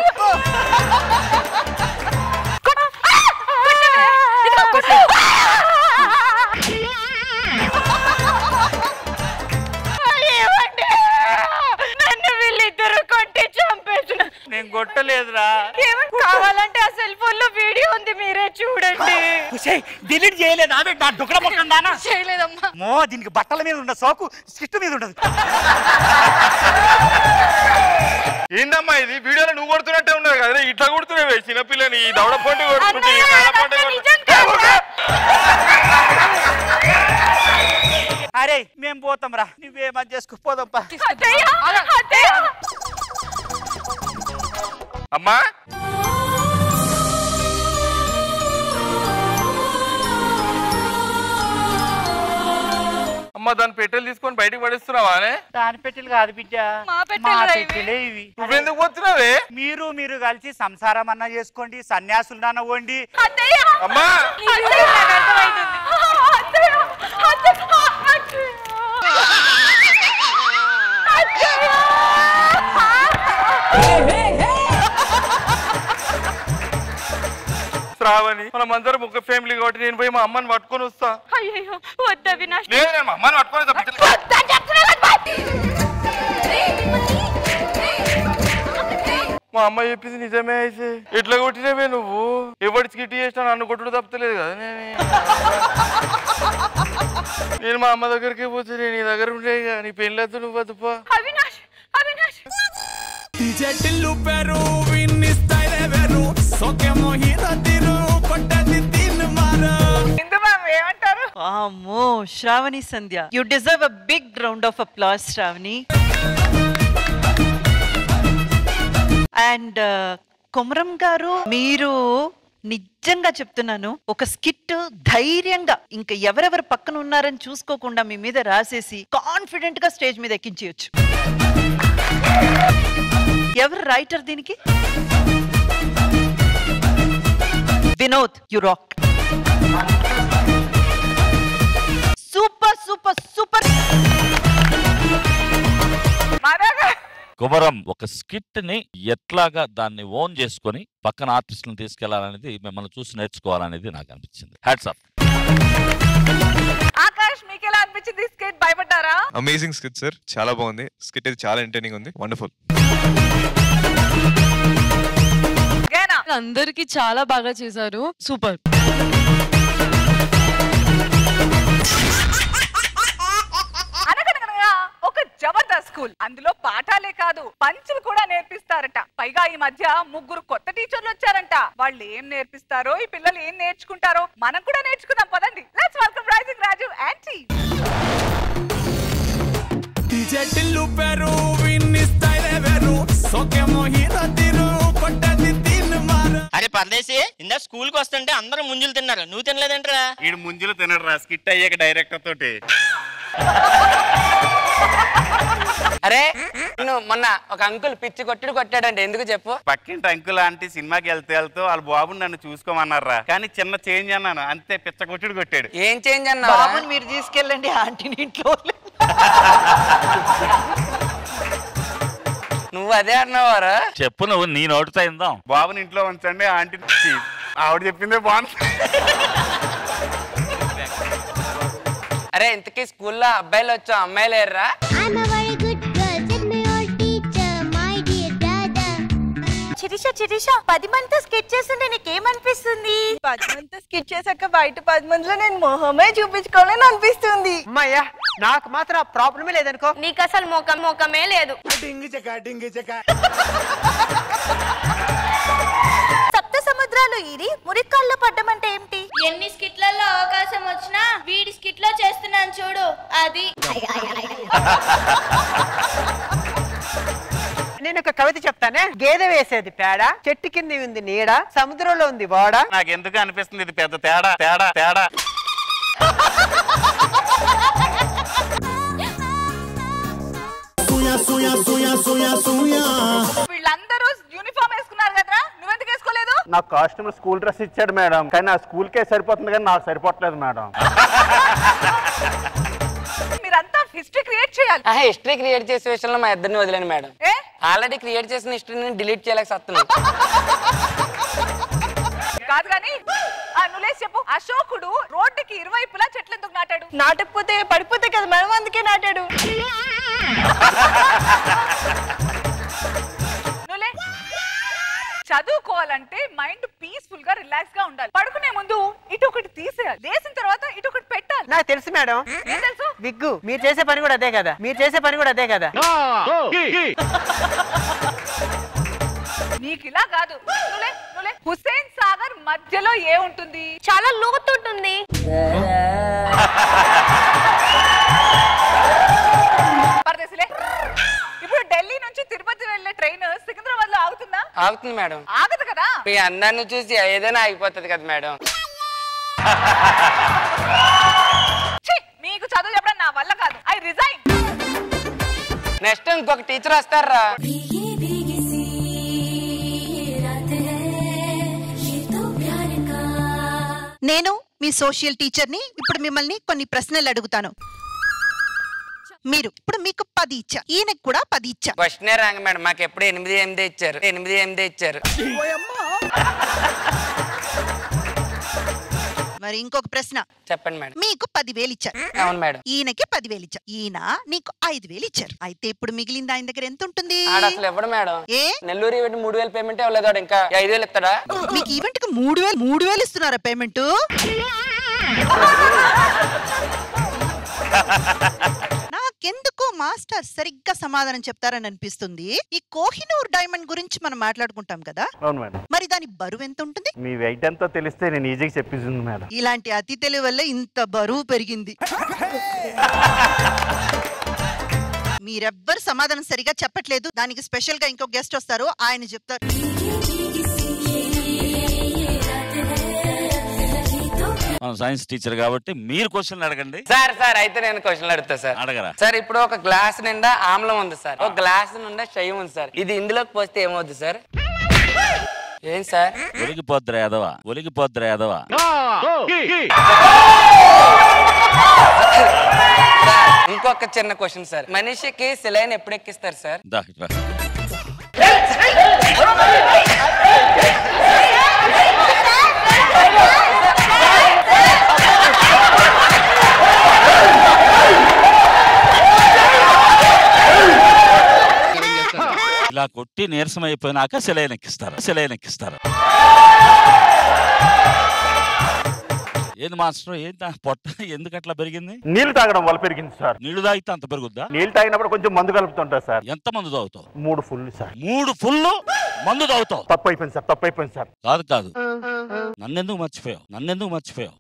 నన్ను వీళ్ళిద్దరు కొట్టి చంపేసిన. నేను కొట్టలేదురా. కావాలంటే ఆ సెల్ ఫోన్ లో వీడియో ఉంది, మీరే చూడండి. డిలీట్ చేయలేదు ఆమె నా దుఃఖల మొక్కందానా? చేయలేదమ్మా. మో దీనికి బట్టల మీద ఉన్న సోకు స్కిట్ మీద ఉండదు. ఏందమ్మా ఇది? వీడియోలో నువ్వు కొడుతున్నట్టే ఉన్నది కదా, ఇట్లా కొడుతున్నావే చిన్నపిల్లని. ఈ దవడ పండు కొడుతుంది. అరే మేము పోతాం రా, నువ్వేమని చేసుకుపోదాంపా. అమ్మా అమ్మ దాని పెట్టెలు తీసుకొని బయటకు పడేస్తున్నావా? దాని పెట్టెలు కాదు బిడ్డ, మా పెట్టెలే ఇవి. నువ్వెందుకు పోతున్నావే? మీరు కలిసి సంసారం అన్నా చేసుకోండి, సన్యాసులన్నా వండి. అమ్మా శ్రావణి, మనం అందరం ఒక ఫ్యామిలీ కాబట్టి నేను పోయి మా అమ్మని పట్టుకొని వస్తా. అయ్యో వద్దా వినాష్. లేదు నేను మా అమ్మని పట్టుకొని వస్తా. మా అమ్మ చెప్పింది నిజమే. అయితే ఎట్లా కొట్టినవే నువ్వు? ఎవరి స్కిట్ చేసినా నన్ను కొట్టుడు తప్పలేదు కదా. నేను మా అమ్మ దగ్గరికి పోతే నేను నీ దగ్గర ఉండే నీ పెళ్ళొద్దు, నువ్వు వద్దుపా. అవినాష్ అవినాష్ అమ్మో Sravani Sandhya, you deserve a big round of applause Sravani. And Komaram గారు, మీరు నిజంగా చెప్తున్నాను, ఒక స్కిట్ ధైర్యంగా ఇంకా ఎవరెవరు పక్కన ఉన్నారని చూసుకోకుండా మీ మీద రాసేసి కాన్ఫిడెంట్ గా స్టేజ్ మీద ఎక్కించవచ్చు. ఎవరు రైటర్ దీనికి? Vinod, you rock. Super super super. Komaram ఒక స్కిట్ ని ఎట్లాగా దాన్ని ఓన్ చేసుకొని పక్కన ఆర్టిస్టులను తీసుకెళ్లాలనేది మిమ్మల్ని చూసి నేర్చుకోవాలనేది నాకు అనిపించింది. Hats off. ఆకాష్, మీకు ఎలా అనిపించింది స్కిట్? భయపడ్డారా? అమేజింగ్ స్కిట్ సార్, చాలా బాగుంది స్కిట్. ఇది చాలా ఎంటర్టైనింగ్ ఉంది. వండర్ఫుల్. అందరికి చాలా బాగా చేశారు. సూపర్. ఒక జబర్దస్త్ స్కూల్, అందులో పాఠాలే కాదు పంచులు కూడా నేర్పిస్తారట. పైగా ఈ మధ్య 3 కొత్త టీచర్లు వచ్చారంట. వాళ్ళు ఏం నేర్పిస్తారో, ఈ పిల్లలు ఏం నేర్చుకుంటారో మనం కూడా నేర్చుకుందాం పదండి. Let's welcome rising Raju and team. అరే పరదేశి, ఇందా స్కూల్ కి వస్తుంటే అందరూ ముంజులు తిన్నారు, నువ్వు తినలేదంటరా? ఈడు ముంజులు తినడు రా, స్కిట్ అయ్యాక డైరెక్టర్ తోటి. అరే నువ్వు మొన్న ఒక అంకుల్ పిచ్చి కొట్టాడంటే ఎందుకు చెప్పు? పక్కింటి అంకుల్ ఆంటీ సినిమాకి వెళ్తూ వాళ్ళ బాబుని నన్ను చూసుకోమన్నారా, కానీ చిన్న చేంజ్ అన్నాను అంతే, పిచ్చ కొట్టాడు. ఏం చేంజ్ అన్నా? బాబుని మీరు తీసుకెళ్ళండి ఆంటీని ఇంట్లో. నువ్వు అదే అన్నావారా? చెప్పు, నువ్వు నీ నోటితో ఇందాం. బాబుని ఇంట్లో ఉంచండి ఆంటీ. ఆవిడ చెప్పిందే బాగుంది. అరే ఇంతకీ స్కూల్లో అబ్బాయిలు వచ్చా అమ్మాయిలు లేరురా? శిరీష 10 మందితో స్కెచ్ చేస్తుంటే నీకేమనిపిస్తుంది? 10 మందితో స్కెచ్ చేశాక బయట 10 మందిలో నేను మొహమే చూపించుకోవాలని అనిపిస్తుంది. అమ్మయ్యా, నాకు మాత్రం ఆ ప్రాబ్లమే లేదనుకో. నీకు అసలు మొఖమే లేదు. సప్త సముద్రాలు ఈరి మురికాల్లో పడ్డమంటే ఏంటి? ఎన్ని స్కిట్లలో అవకాశం వచ్చినా వీడి స్కిట్ లో చేస్తున్నాను చూడు, అది. నేను ఒక కవిత చెప్తానే. గేదె వేసేది పేడ, చెట్టు కింద ఉంది నీడ, సముద్రంలో ఉంది వాడ. నాకు ఎందుకు అనిపిస్తుంది ఇది పెద్ద తేడా తేడా తేడా. వీళ్ళందరూ యూనిఫామ్ వేసుకున్నారు కదరా, నువ్వెందుకు వేసుకోలేదు? నాకు కాస్ట్యూమ్ స్కూల్ డ్రెస్ ఇచ్చాడు మేడం, కానీ ఆ స్కూల్ కే సరిపోతుంది కానీ నాకు సరిపోవట్లేదు మేడం. మీరంతా హిస్టరీ క్రియేట్ చేయాలి. హిస్టరీ క్రియేట్ చేసే విషయంలో మా ఇద్దరిని వదిలేను మేడం. ఆల్రెడీ క్రియేట్ చేసిన హిస్టరీని డిలీట్ చేయలేకపోతున్నాను. కాదు కానీ నువ్వు చెప్పు, అశోకుడు రోడ్డుకి ఇరువైపులా చెట్లు ఎందుకు నాటాడు? నాటకపోతే పడిపోతే కదా మేడం, అందుకే నాటాడు. చదువుకోవాలంటే మైండ్ పీస్ఫుల్ గా రిలాక్స్ గా ఉండాలి. పడుకునే ముందు ఇటు ఒకటి తీసేయాలి, లేసిన తర్వాత ఇటు ఒకటి పెట్టాలి. నాకు తెలుసు మేడం. ఏం తెలుసు? విగ్గు మీరు చేసే పని కూడా అదే కదా, మీరు చేసే పని కూడా అదే కదా. నీకు ఇలా కాదు. హుస్సేన్ సాగర్ మధ్యలో ఏ ఉంటుంది? చాలా లోతు ఉంటుంది. ఇప్పుడు ఢిల్లీ నుంచి తిరుపతి వెళ్లే ట్రైన్ సికింద్రాబాద్ లో ఆగుతుందా? ఆగుతుంది మేడం. ఆగదు కదా. మీ అందరిని చూసి ఏదైనా ఆగిపోతుంది కదా మేడం. మీకు చదువు చెప్పడం నా వల్ల కాదు. I resign. నెక్స్ట్ ఇంకొక టీచర్ వస్తారా? నేను మీ సోషల్ టీచర్ని. ఇప్పుడు మిమ్మల్ని కొన్ని ప్రశ్నలు అడుగుతాను. మీరు ఇప్పుడు మీకు 10 ఇచ్చా, ఈయనకు కూడా 10 ఇచ్చా. క్వశ్చనే రాంగ్ మేడం, మాకు ఎప్పుడు 8 ఇచ్చారు. 8 ఇచ్చారు. మరి ఇంకొక ప్రశ్న చెప్పండి మేడం. మీకు 10,000 ఇచ్చారు. అవును మేడం. ఈయనకి 10,000 ఇచ్చారు. ఈయన నీకు 5,000 ఇచ్చారు. అయితే ఇప్పుడు మిగిలింది ఆయన దగ్గర ఎంత ఉంటుంది? అసలు ఇవ్వడు మేడం. ఏ నెల్లూరు ఈవెంట్ 3,000 పేమెంట్ ఇవ్వలేదు, ఇంకా 5,000 ఇస్తాడా? మీకు ఈవెంట్ కి 3,000 ఇస్తున్నారా పేమెంట్? నాకెందుకో మాస్టర్ సరిగ్గా సమాధానం చెప్తారని అనిపిస్తుంది. ఈ కోహినూర్ డైమండ్ గురించి మనం మాట్లాడుకుంటాం కదా, అవును మేడం. మరి దాని బరువు ఎంత ఉంటుంది? మీ వెయిట్ ఎంతో తెలిస్తే నేను ఈజీగా చెప్పేసింది మేడం. ఇలాంటి అతి తెలివి వల్ల ఇంత బరువు పెరిగింది. మీరెవ్వరు సమాధానం సరిగా చెప్పట్లేదు. దానికి స్పెషల్ గా ఇంకో గెస్ట్ వస్తారు, ఆయన చెప్తారు. సైన్స్ టీచర్ కాబట్టి మీరు క్వశ్చన్ అడగండి. సార్ అయితే నేను క్వశ్చన్ అడుగుతా సార్. అడగరా సార్. ఇప్పుడు ఒక గ్లాస్ నిండా ఆమ్లం ఉంది సార్, ఒక గ్లాస్ నిండా క్షయం ఉంది సార్. ఇది ఇందులోకి పోస్తే ఏమవుద్ది సార్? ఏం సార్? ఒలిగిపోద్దురా యాదవా, ఒలిగిపోద్దురా యాదవా. ఇంకొక చిన్న క్వశ్చన్ సార్, మనిషికి సెలైన్ ఎప్పుడు ఎక్కిస్తారు సార్? ఇలా కొట్టి నీరసం అయిపోయినాక సెలైన్ ఎక్కిస్తారు. ఏంది మాస్టర్, ఏంటి పొట్ట ఎందుకు అట్లా పెరిగింది? నీళ్లు తాగడం వల్ల పెరిగింది సార్. నీళ్లు తాగితే అంత పెరుగుద్దా? నీళ్లు తాగినప్పుడు కొంచెం మందు కలుపుతుంటా సార్. ఎంత మందు తాగుతావు? 3 ఫుల్ సార్. 3 ఫుల్ మందు తాగుతావు? తప్పు అయిపోయింది సార్. కాదు నన్నెందుకు మర్చిపోయావు?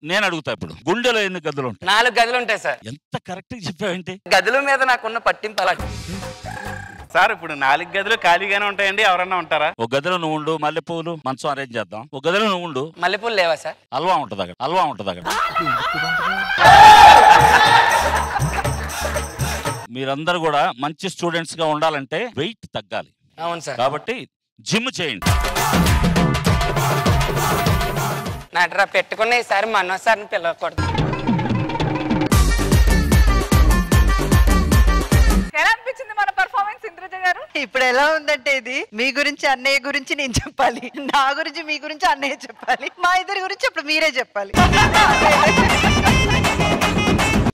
నేను అడుగుతా ఇప్పుడు, గుండెలో ఎన్ని గదులు ఉంటాయి? 4 గదులు ఉంటాయి సార్. ఎంత కరెక్ట్ గా చెప్పావేంటి? గదుల మీద నాకున్న పట్టింపు అలా సార్. ఇప్పుడు 4 గదులు ఖాళీగానే ఉంటాయండి, ఎవరన్నా ఉంటారా? ఒక గదిలో నువ్వు ఉండు, మల్లెపూలు మంచం అరేంజ్ చేద్దాం. ఒక గదిలో నువ్వు ఉండు. మల్లెపూలు లేవా సార్? హల్వా ఉంటది అక్కడ. మీరందరూ కూడా మంచి స్టూడెంట్స్ గా ఉండాలంటే వెయిట్ తగ్గాలి. అవును సార్. కాబట్టి జిమ్ చేయండి. నాటరా పెట్టుకున్న ఈసారి మనోజ్ సార్ని పిలవకూడదు. ఎలా అనిపించింది మన పర్ఫార్మెన్స్ ఇంద్రజ గారు? ఇప్పుడు ఎలా ఉందంటే ఇది మీ గురించి అన్నయ్య గురించి నేను చెప్పాలి, నా గురించి మీ గురించి అన్నయ్య చెప్పాలి, మా ఇద్దరి గురించి ఇప్పుడు మీరే చెప్పాలి.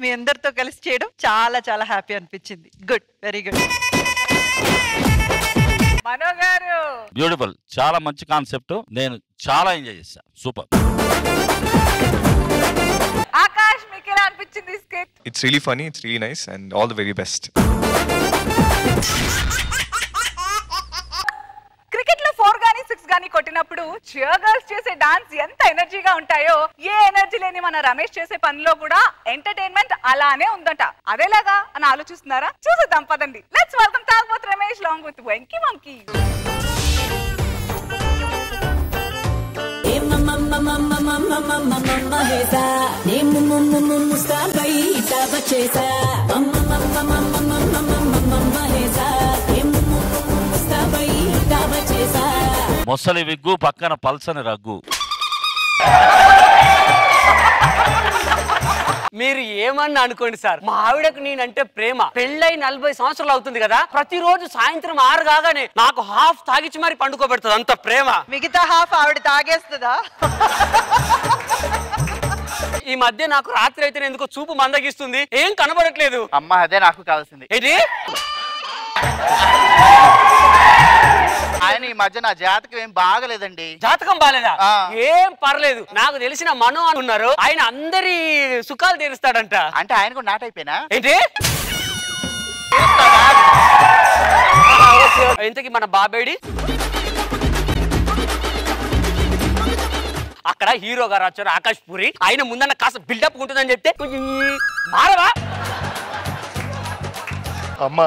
మీ అందరితో కలిసి చేయడం చాలా చాలా హ్యాపీ అనిపించింది. Good, very good. మనో గారు బ్యూటిఫుల్, చాలా మంచి కాన్సెప్ట్. నేను చాలా ఎంజాయ్ చేశాను. సూపర్. ఆకాష్ మీకు ఎలా అనిపించింది skit? It's really funny, it's really nice and all the very best. Cricket లో 4 గానీ 6 గానీ కొట్టినప్పుడు చియర్ గర్ల్స్ చేసే డాన్స్ ఎంత ఎనర్జీగా ఉంటాయో, ఏ ఎనర్జీ లేని మన రమేష్ చేసే పనిలో కూడా ఎంటర్టైన్మెంట్ అలానే ఉందంట. అదేలాగా అని ఆలోచిస్తున్నారా? చూసేద్దాం పదండి. Let's welcome Tagubothu Ramesh long with Venky monkey. ముస్తాబై ఇట్లా వచ్చేసా మొసలి విగ్గు పక్కన పల్సని రగ్గు. మీరు ఏమన్నా అనుకోండి సార్, మా ఆవిడకు నేనంటే ప్రేమ. పెళ్ళై 40 సంవత్సరాలు అవుతుంది కదా, ప్రతిరోజు సాయంత్రం 6 కాగానే నాకు హాఫ్ తాగిచ్చి మరి పండుకోబెడుతుంది. అంత ప్రేమ. మిగతా హాఫ్ ఆవిడ తాగేస్తుందా? ఈ మధ్య నాకు రాత్రి అయితే ఎందుకో చూపు మందగిస్తుంది, ఏం కనబడట్లేదు. అమ్మా అదే నాకు కావాల్సింది. ఏంటి? ఆయన ఈ మధ్య నా జాతకం ఏం బాగలేదండి. జాతకం బాలేదా? ఏం పర్లేదు, నాకు తెలిసిన మనో అని ఉన్నారు, ఆయన అందరి సుఖాలు తీరుస్తాడంట. అంటే ఆయన కూడా నాట్ అయిపోయినా ఏంటి? ఇంతకి మన బాబేడి అక్కడ హీరో గారు వచ్చారు ఆకాష్ పూరి, ఆయన ముందన్న కాస్త బిల్డప్ ఉంటుందని చెప్తే మారవా? అమ్మా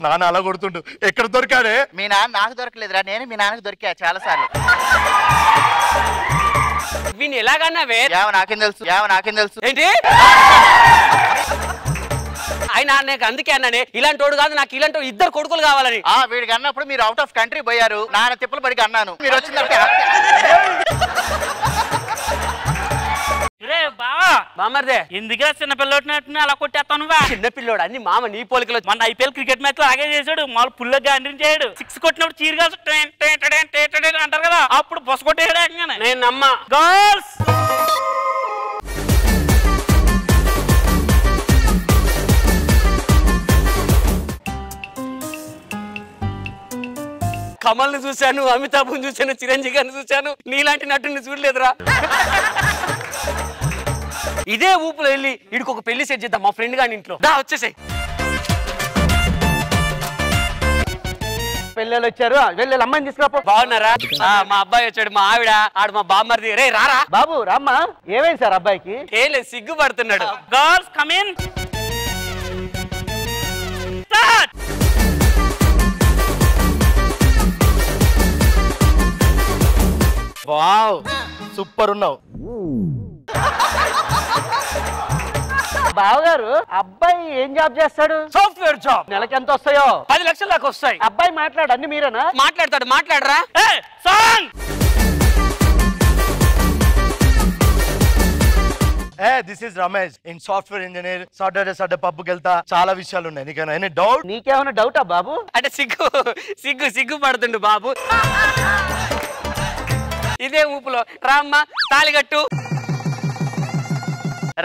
నాన్న అలా కొడుతుండు, ఎక్కడ దొరికాడే? మీ నాన్న నాకు దొరకలేదురా, నేను మీ నాన్నకు దొరికా చాలా సార్లు. వీని ఎలాగన్నావే? నాకేం తెలుసు, నాకేం తెలుసు. ఏంటి? ఆయన నాకు అందుకే అన్నానే, ఇలాంటి వాడు కాదు, నాకు ఇలాంటి 2 కొడుకులు కావాలని. వీడికి అన్నప్పుడు మీరు అవుట్ ఆఫ్ కంట్రీ పోయారు, నాన్న తిప్పలు పడికి అన్నాను, మీరు వచ్చిందంటే బామర్దే ఎందుకే చిన్న పిల్లోడినట్టు అలా కొట్టేస్తాను. చిన్న పిల్లోడు అన్ని మామ నీ పోలికలో. మన ఐపీఎల్ క్రికెట్ మ్యాచ్ లో అలాగే చేశాడు, మామూలు పుల్లో గాండ్రీని చేయడు. 6 కొట్టినప్పుడు చీరగా అంటారు కదా, అప్పుడు బొస కొట్టేయడు. నేను నమ్మా. గర్ల్స్ కమల్ ని చూశాను, అమితాబ్ చూశాను, చిరంజీవి గారిని చూశాను, నీలాంటి నటుని చూడలేదురా. ఇదే ఊపులో వెళ్ళి ఇడికి ఒక పెళ్లి సెట్ చేద్దాం మా ఫ్రెండ్ గారి ఇంట్లో. దా వచ్చేసాయి. పిల్లలు వచ్చారు, వెళ్ళి అమ్మాయిని తీసుకురాపో. బాగున్నారా? మా అబ్బాయి వచ్చాడు, మా ఆవిడ ఆడు మా బామ్మర్ది. రే రారా బాబు రామ్మా. ఏమైంది సార్ అబ్బాయికి? ఏం లేదు, సిగ్గుపడుతున్నాడు. Girls come in. Wow super ఉన్నావు. బావగారు అబ్బాయి ఏం జాబ్ చేస్తాడు? Software job. నెలకి ఎంత వస్తాయో? 10 లక్షల దాకా వస్తాయి. అబ్బాయి మాట్లాడు, అన్ని మీరేనా? మాట్లాడతాడు. మాట్లాడరా? This is Ramesh, in software engineer. Saturday పబ్కి వెళ్తా, చాలా విషయాలు ఉన్నాయి. నీకేనా ఎనీ డౌట్? నీకేమైనా డౌటా బాబు? అంటే సిగ్గు పడుతుండు బాబు. ఇదే ఊపులో రామ్మా తాలిగట్టు.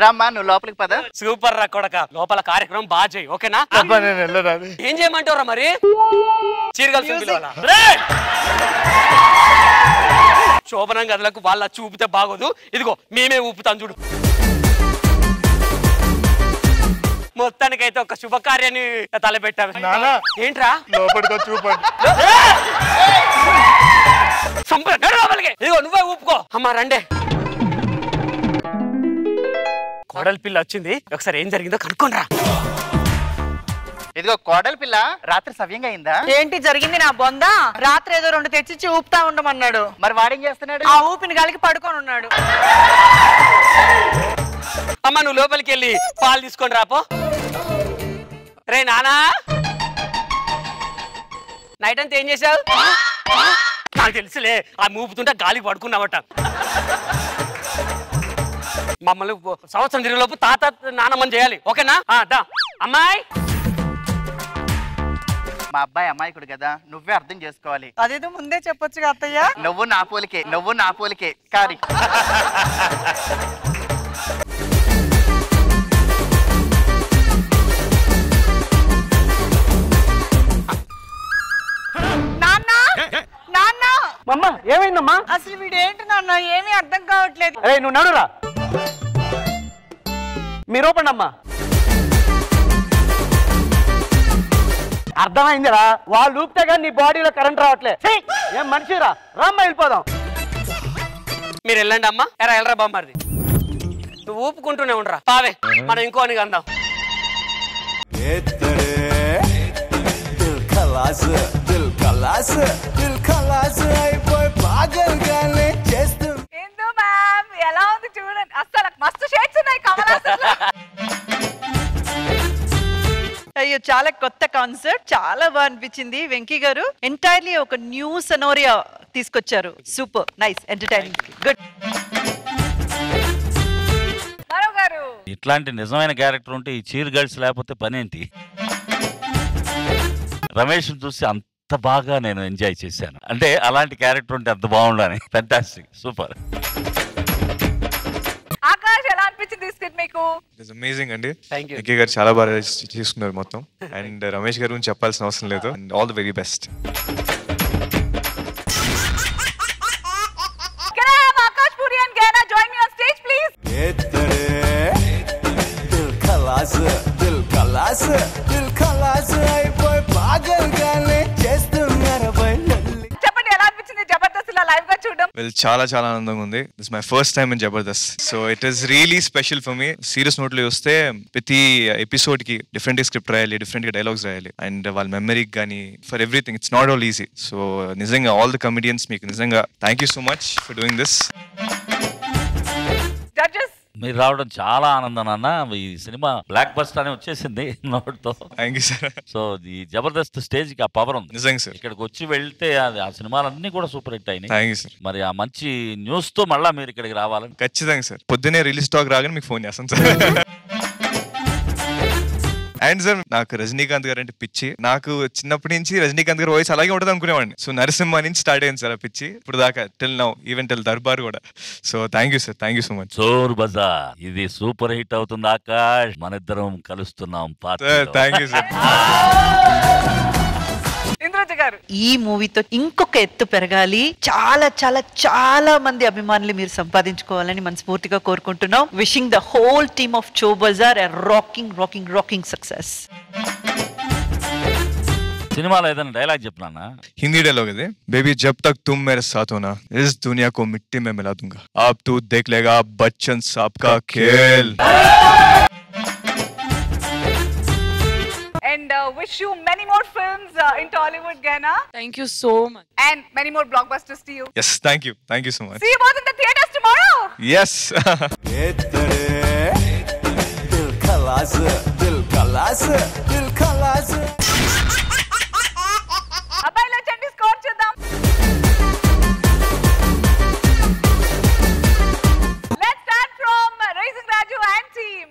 రమ్మా నువ్వు లోపలికి పద. సూపర్ రా కొడక, లోపల కార్యక్రమం బాగా చేయి, ఓకేనా? ఏం చేయమంటారా మరి? శోభనం గదులకు వాళ్ళ చూపితే బాగోదు, ఇదిగో మేమే ఊపుతాం చూడు. మొత్తానికైతే ఒక శుభకార్యాన్ని తలపెట్టాము. ఏంట్రా లోపలికి చూపండి. ఇదిగో నువ్వే ఊపుకో. అమ్మా రండే. కోడలి పిల్ల వచ్చింది, ఒకసారి ఏం జరిగిందో కనుక్కోనరా. ఇదిగో కోడలి పిల్ల రాత్రి సవ్యంగా అయిందా? ఏంటి జరిగింది నా బొంద? రాత్రి ఏదో 2 తెచ్చిచ్చి ఊపుతా ఉండమన్నాడు. మరి వాడేం చేస్తున్నాడు? ఆ ఊపిని గాలికి పడుకొని ఉన్నాడు. అమ్మ నువ్వు లోపలికి వెళ్ళి పాలు తీసుకొని రాపో. రే నానా, నైట్ అంతా ఏం చేసావు? నాకు తెలుసులే, ఆ ఊపుతుంటే గాలికి పడుకున్నావట. మమ్మల్ని సంవత్సరం తిరిగిలోపు తాత నానమ్మని చేయాలి, ఓకేనా? దా అమ్మాయి. మా అబ్బాయి అమ్మాయికుడు కదా, నువ్వే అర్థం చేసుకోవాలి. అదేదో ముందే చెప్పొచ్చుగా అత్తయ్య. నువ్వు నా పోలికే కారి. మమ్మ ఏమైందమ్మా? అసలు వీడేంటి నాన్న, ఏమీ అర్థం కావట్లేదు. అరే నువ్వు నడురా, మీరు ఓపెన్ అమ్మా. అర్థమైందిరా, వాళ్ళు ఊపితే కానీ నీ బాడీలో కరెంట్ రావట్లే. ఏం మనిషిరా, రామ్మ వెళ్ళిపోదాం. మీరు వెళ్ళండి అమ్మా. ఎరా బామ్మది, నువ్వు ఊపుకుంటూనే ఉండరా. పావే మనం ఇంకో అని అందాం. అయిపోయి పాగల్గానే చేస్తూ. ఏందో మ్యామ్ ఎలా ఉంది చూడండి, అసలు మస్తు షేడ్స్ ఉన్నాయి కమలాసన్లో. అయ్యో చాలా కొత్త కాన్సెప్ట్, చాలా బాగా అనిపించింది. వెంకీ గారు ఎంటైర్లీ ఒక న్యూ సనోరియా తీసుకొచ్చారు. Super nice entertaining good. ఇట్లాంటి నిజమైన క్యారెక్టర్ ఉంటే ఈ చీర్ గర్ల్స్ లేకపోతే పనేంటి? రమేష్ చూసి అంత బాగా నేను ఎంజాయ్ చేశాను. అంటే అలాంటి క్యారెక్టర్ ఉంటే అంత బాగుండని. Fantastic, super. ఆకాష్ ఎలా అనిపించింది స్కిట్ మీకు? ఇట్స్ అమేజింగ్ అండి. ఎకే గారు చాలా బాగా చేసుకున్నారు మొత్తం. అండ్ రమేష్ గారి గురించి చెప్పాల్సిన అవసరం లేదు. And all the very best. Akash Puri and Gehna join me on stage please. దిల్ ఖలాస్ అయిపోయి పాగల్గానే చేస్తున్నారు. చెప్పండి ఎలా అనిపించింది జబర్దస్త్ ఇలా లైవ్ గా చూడడం? వెల్ చాలా చాలా ఆనందంగా ఉంది. This my first time in Jabardasth. So it is really special for me. Serious note లో వస్తే ప్రతి ఎపిసోడ్ కి డిఫరెంట్ స్క్రిప్ట్ రాయాలి, డిఫరెంట్ గా డైలాగ్స్ రాయాలి. అండ్ వాళ్ళ మెమరీకి కానీ for everything it's not all easy. So నిజంగా ఆల్ ది కమెడియన్స్ మీకు నిజంగా thank you so much for doing this. మీరు రావడం చాలా ఆనందం అన్న. ఈ సినిమా బ్లాక్ బస్టర్ అని వచ్చేసింది నోట్తో. Thank you sir. సో ఈ జబర్దస్త్ స్టేజ్ కి ఆ పవర్ ఉంది నిజంగా సార్. ఇక్కడికి వచ్చి వెళ్తే అది ఆ సినిమాలన్నీ కూడా సూపర్ హిట్ అయినాయి. Thank you sir. మరి ఆ మంచి న్యూస్ తో మళ్ళా మీరు ఇక్కడికి రావాలని. ఖచ్చితంగా సార్. పొద్దునే రిలీజ్ టాక్ రాగానే మీకు ఫోన్ చేస్తాను సార్. అండ్ సార్ నాకు రజనీకాంత్ గారు అంటే పిచ్చి. నాకు చిన్నప్పటి నుంచి రజనీకాంత్ గారు వాయిస్ అలాగే ఉంటుంది అనుకునేవాడిని. సో నరసింహ నుంచి స్టార్ట్ అయింది సార్ ఆ పిచ్చి. ఇప్పుడు దాకా till now even till Darbar కూడా. So thank you sir. Thank you so much. Chor Bazaar ఇది సూపర్ హిట్ అవుతుంది ఆకాష్. మన ఇద్దరం కలుస్తున్నాం. Thank you sir. ఈ మూవీతో ఇంకొక ఎత్తు పెరగాలి, చాలా చాలా చాలా మంది అభిమానులు మీరు సంపాదించుకోవాలని మనస్ఫూర్తిగా కోరుకుంటున్నాం. Wishing the whole team of చో బజార్ ఎ రాకింగ్ రాకింగ్ రాకింగ్ సక్సెస్. సినిమాలో ఏదైనా డైలాగ్ చెప్పనా? हिंदी डायलॉग है बेबी जब तक तुम मेरे साथ हो ना इस दुनिया को मिट्टी में मिला दूंगा अब तू देख लेगा बच्चन साहब का खेल. And wish you many more films in Tollywood, Gaina. Thank you so much. And many more blockbusters to you. Yes, thank you so much. See you both in the theaters tomorrow. Yes. दिल खलास అబ్బాయిలో చండి score చూద్దాం. Let's start from Raising Raju and team.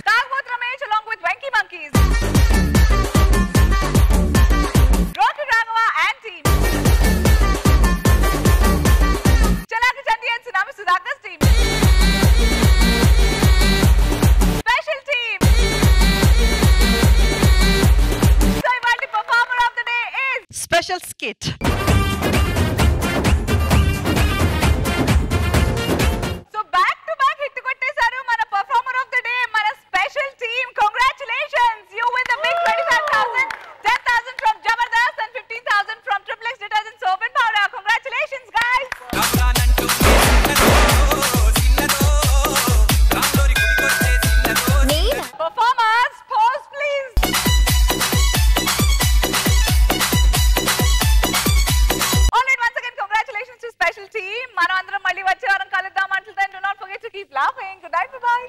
Tagboth Ramesh along with Venky Monkeys. Roti Raghava and team. Chalaki Chandi and Tsunami Sudhakar's team. Special team. So the performer of the day is Special skit. So back to back hit కొట్టేశారు మన performer of the day, మన special team. Congratulations, you win the big 25,000, 10,000 from Jabardast and 15,000 from Triple X Detergent Soap and Powder. Congratulations guys. Performers, pose please. All right, once again congratulations to special team. మనం అందరం మళ్ళీ వచ్చే వారం కలుద్దాం. Until then, do not forget to keep laughing. Good night, bye bye.